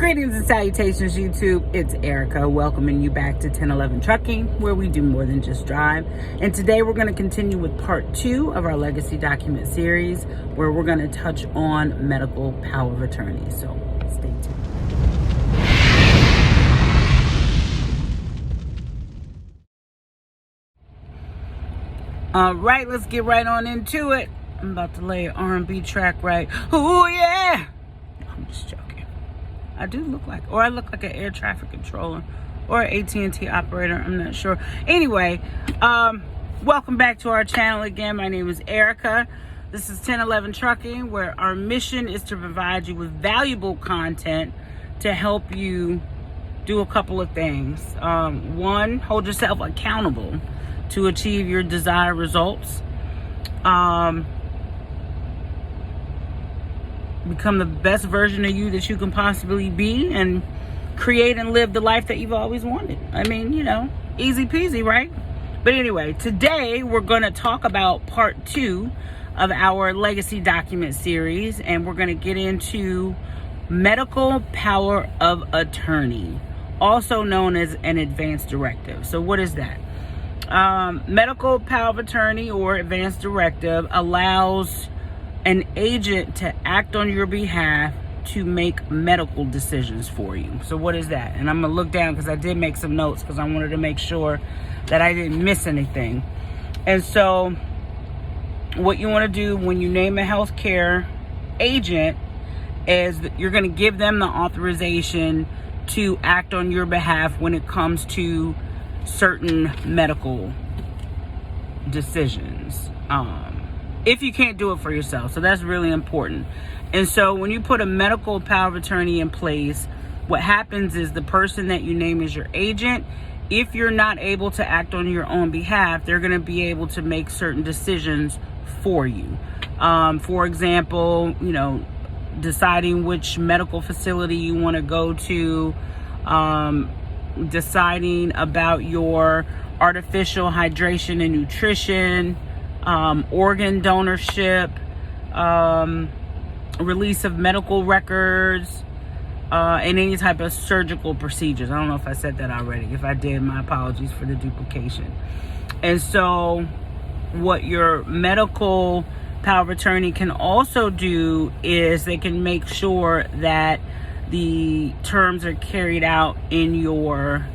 Greetings and salutations, YouTube. It's Erica welcoming you back to 1011 Trucking, where we do more than just drive. And today we're going to continue with part 2 of our legacy document series, where we're going to touch on medical power of attorney. So stay tuned. All right, let's get right on into it. I'm about to lay an R&B track right. Oh yeah! I'm just joking. I do look like, or I look like an air traffic controller or an AT&T operator. I'm not sure. Anyway, welcome back to our channel again. My name is Erica. This is 1011 Trucking, where our mission is to provide you with valuable content to help you do a couple of things. One, hold yourself accountable to achieve your desired results. Become the best version of you that you can possibly be and create and live the life that you've always wanted. I mean, you know, easy peasy, right? But anyway, today we're going to talk about part 2 of our legacy document series, and we're going to get into medical power of attorney, also known as an advance directive. So what is that? Medical power of attorney or advance directive allows an agent to act on your behalf to make medical decisions for you. So what is that? And I'm gonna look down because I did make some notes because I wanted to make sure that I didn't miss anything. And so what you want to do when you name a healthcare agent is that you're going to give them the authorization to act on your behalf when it comes to certain medical decisions. If you can't do it for yourself. So that's really important. And so when you put a medical power of attorney in place, what happens is the person that you name as your agent, if you're not able to act on your own behalf, they're going to be able to make certain decisions for you. For example, you know, deciding which medical facility you want to go to, deciding about your artificial hydration and nutrition, organ donorship, release of medical records, and any type of surgical procedures. I don't know if I said that already. If I did, my apologies for the duplication. And so what your medical power of attorney can also do is they can make sure that the terms are carried out in your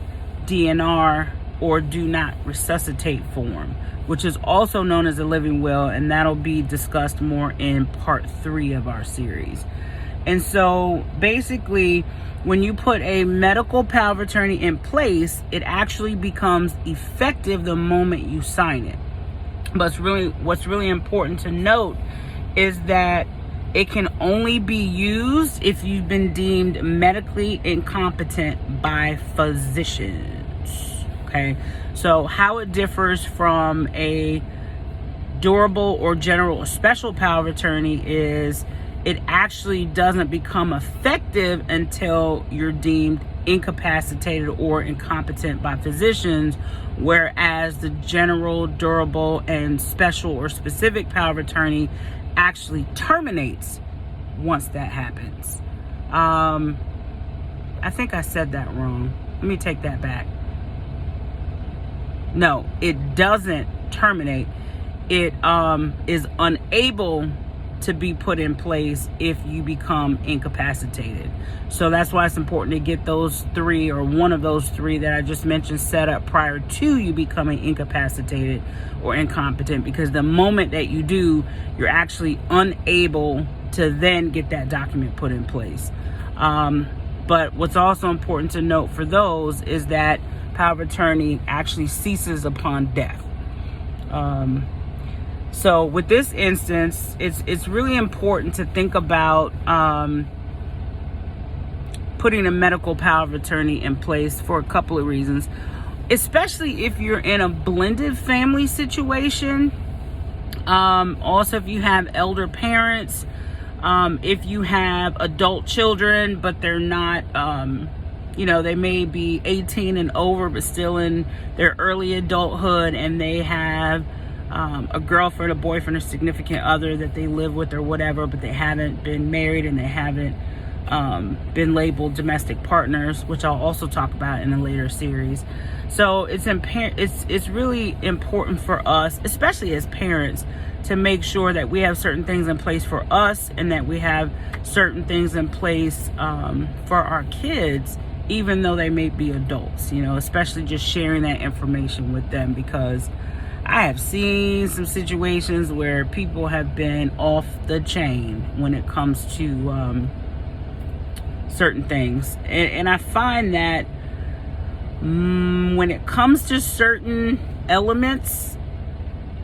DNR or do not resuscitate form, which is also known as a living will, and that'll be discussed more in part 3 of our series. And so basically, when you put a medical power of attorney in place, it actually becomes effective the moment you sign it. But what's really important to note is that it can only be used if you've been deemed medically incompetent by physicians. Okay, so how it differs from a durable or general or special power of attorney is it actually doesn't become effective until you're deemed incapacitated or incompetent by physicians, whereas the general, durable, and special or specific power of attorney actually terminates once that happens. I think I said that wrong. Let me take that back. No, it doesn't terminate. It is unable to be put in place if you become incapacitated. So that's why it's important to get those 3 or one of those 3 that I just mentioned set up prior to you becoming incapacitated or incompetent, because the moment that you do, you're actually unable to then get that document put in place. But what's also important to note for those is that power of attorney actually ceases upon death. So with this instance, it's really important to think about putting a medical power of attorney in place for a couple of reasons, especially if you're in a blended family situation. Also, if you have elder parents, if you have adult children, but they're not, they may be 18 and over, but still in their early adulthood, and they have a girlfriend, a boyfriend, or significant other that they live with or whatever, but they haven't been married and they haven't been labeled domestic partners, which I'll also talk about in a later series. So it's really important for us, especially as parents, to make sure that we have certain things in place for us and that we have certain things in place for our kids, even though they may be adults, especially just sharing that information with them, because I have seen some situations where people have been off the chain when it comes to certain things. And I find that when it comes to certain elements,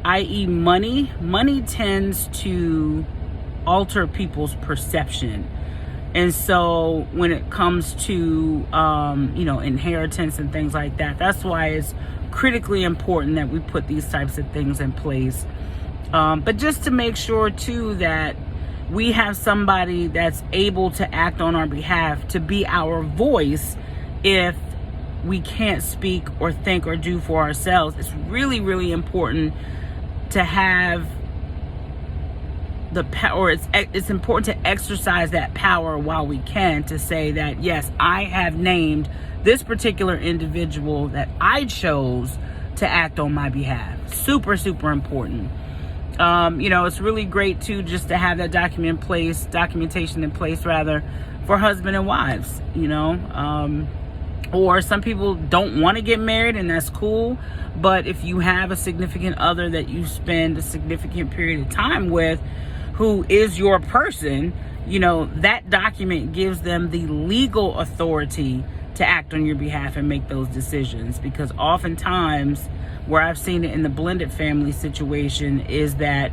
i.e. money tends to alter people's perception. And so when it comes to, inheritance and things like that, that's why it's critically important that we put these types of things in place. But just to make sure too that we have somebody that's able to act on our behalf, to be our voice if we can't speak or think or do for ourselves. It's really, really important to have the power. It's important to exercise that power while we can, to say that, yes, I have named this particular individual that I chose to act on my behalf. Super, super important. It's really great too, just to have that documentation in place for husband and wives, or some people don't want to get married, and that's cool. But if you have a significant other that you spend a significant period of time with, who is your person, that document gives them the legal authority to act on your behalf and make those decisions. Because oftentimes, where I've seen it in the blended family situation, is that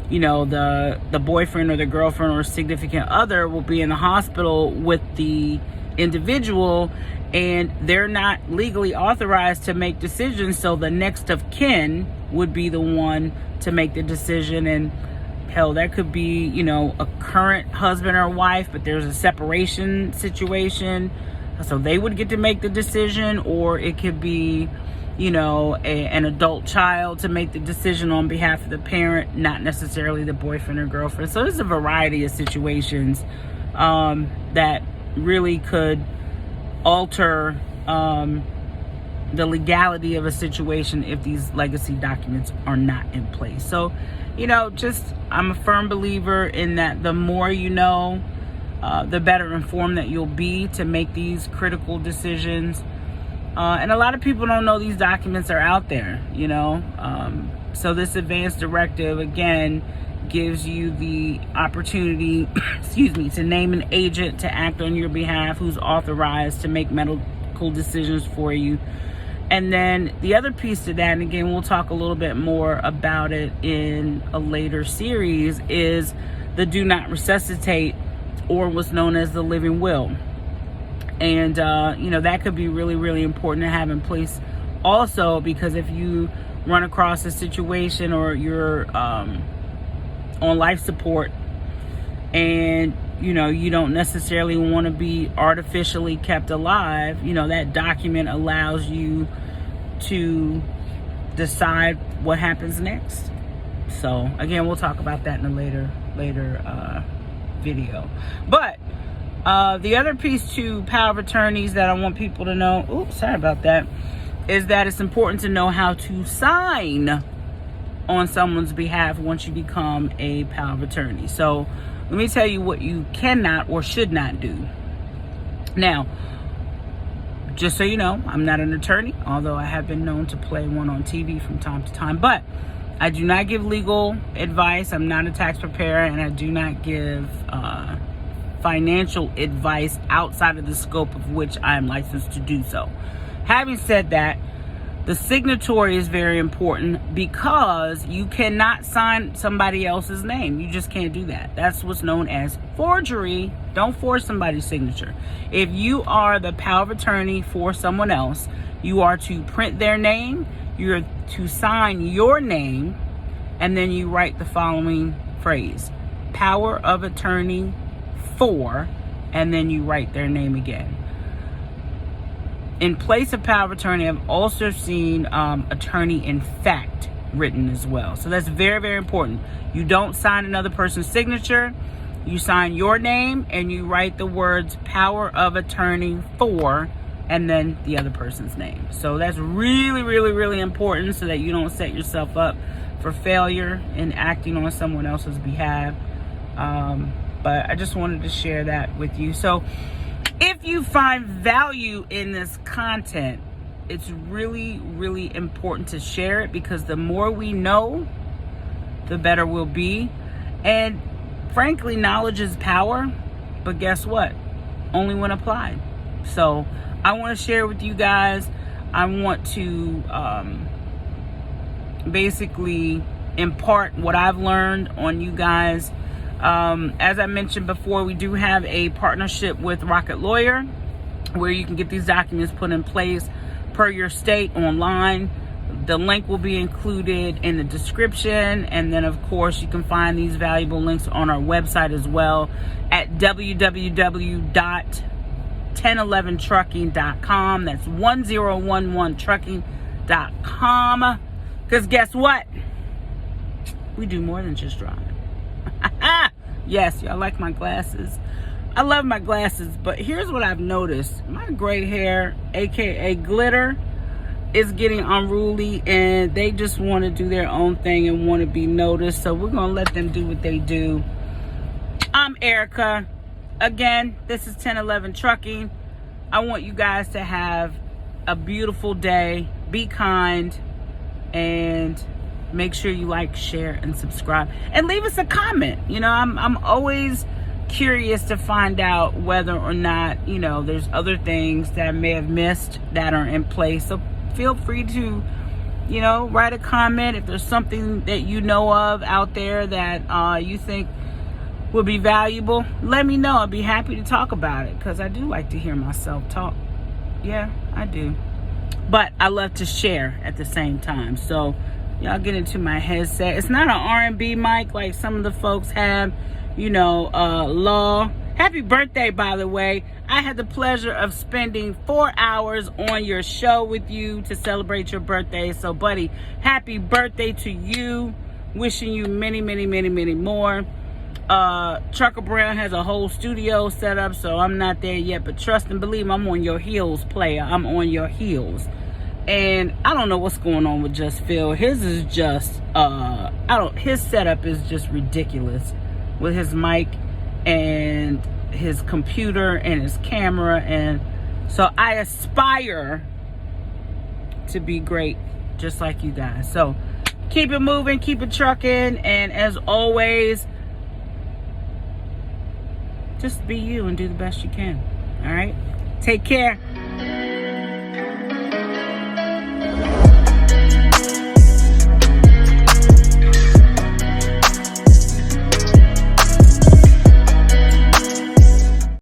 the boyfriend or the girlfriend or significant other will be in the hospital with the individual, and they're not legally authorized to make decisions. So the next of kin would be the one to make the decision. And hell, that could be a current husband or wife, but there's a separation situation, so they would get to make the decision. Or it could be an adult child to make the decision on behalf of the parent, not necessarily the boyfriend or girlfriend. So there's a variety of situations that really could alter the legality of a situation if these legacy documents are not in place. So, I'm a firm believer in that the more you know, the better informed that you'll be to make these critical decisions. And a lot of people don't know these documents are out there, So this advance directive, again, gives you the opportunity, to name an agent to act on your behalf who's authorized to make medical decisions for you. And then the other piece to that, and again, we'll talk a little bit more about it in a later series, is the do not resuscitate, or what's known as the living will. And, that could be really, really important to have in place also, because if you run across a situation or you're on life support and, you don't necessarily want to be artificially kept alive, that document allows you to decide what happens next. So, again, we'll talk about that in a later video. But the other piece to power of attorneys that I want people to know, sorry about that, is that it's important to know how to sign on someone's behalf once you become a power of attorney. So let me tell you what you cannot or should not do. Now, just so you know, I'm not an attorney, although I have been known to play one on TV from time to time. But I do not give legal advice. I'm not a tax preparer, and I do not give financial advice outside of the scope of which I am licensed to do so. Having said that, the signatory is very important, because you cannot sign somebody else's name. You just can't do that. That's what's known as forgery. Don't forge somebody's signature. If you are the power of attorney for someone else, you are to print their name, you're to sign your name, and then you write the following phrase: power of attorney for, and then you write their name again. In place of power of attorney, I've also seen attorney in fact written as well. So that's very, very important. You don't sign another person's signature. You sign your name and you write the words power of attorney for, and then the other person's name. So that's really, really, really important so that you don't set yourself up for failure in acting on someone else's behalf. But I just wanted to share that with you. So if you find value in this content, it's really, really important to share it, because the more we know, the better we'll be. And frankly, knowledge is power, but guess what? Only when applied. So I want to share with you guys. I want to basically impart what I've learned on you guys. As I mentioned before, we do have a partnership with Rocket Lawyer where you can get these documents put in place per your state online. The link will be included in the description, and then of course you can find these valuable links on our website as well at www.1011trucking.com. That's 1011trucking.com. Because guess what? We do more than just drive. Yes, y'all like my glasses. I love my glasses, but here's what I've noticed. My gray hair, aka glitter, is getting unruly, and they just want to do their own thing and want to be noticed. So we're going to let them do what they do. I'm Erica. Again, this is 1011 Trucking. I want you guys to have a beautiful day. Be kind, and make sure you like, share, and subscribe, and leave us a comment. You know, I'm always curious to find out whether or not, you know, there's other things that I may have missed that are in place. So feel free to, you know, write a comment if there's something that you know of out there that you think would be valuable. Let me know. I'd be happy to talk about it, because I do like to hear myself talk. Yeah, I do. But I love to share at the same time. So y'all get into my headset. It's not an R&B mic like some of the folks have, you know, Law. Happy birthday, by the way. I had the pleasure of spending 4 hours on your show with you to celebrate your birthday. So, buddy, happy birthday to you. Wishing you many, many, many, many more. Trucker Brown has a whole studio set up, so I'm not there yet. But trust and believe, I'm on your heels, player. I'm on your heels. And I don't know what's going on with Just Phil. His is just, his setup is just ridiculous with his mic and his computer and his camera. And so I aspire to be great just like you guys. So keep it moving, keep it trucking, and as always, just be you and do the best you can. All right? Take care.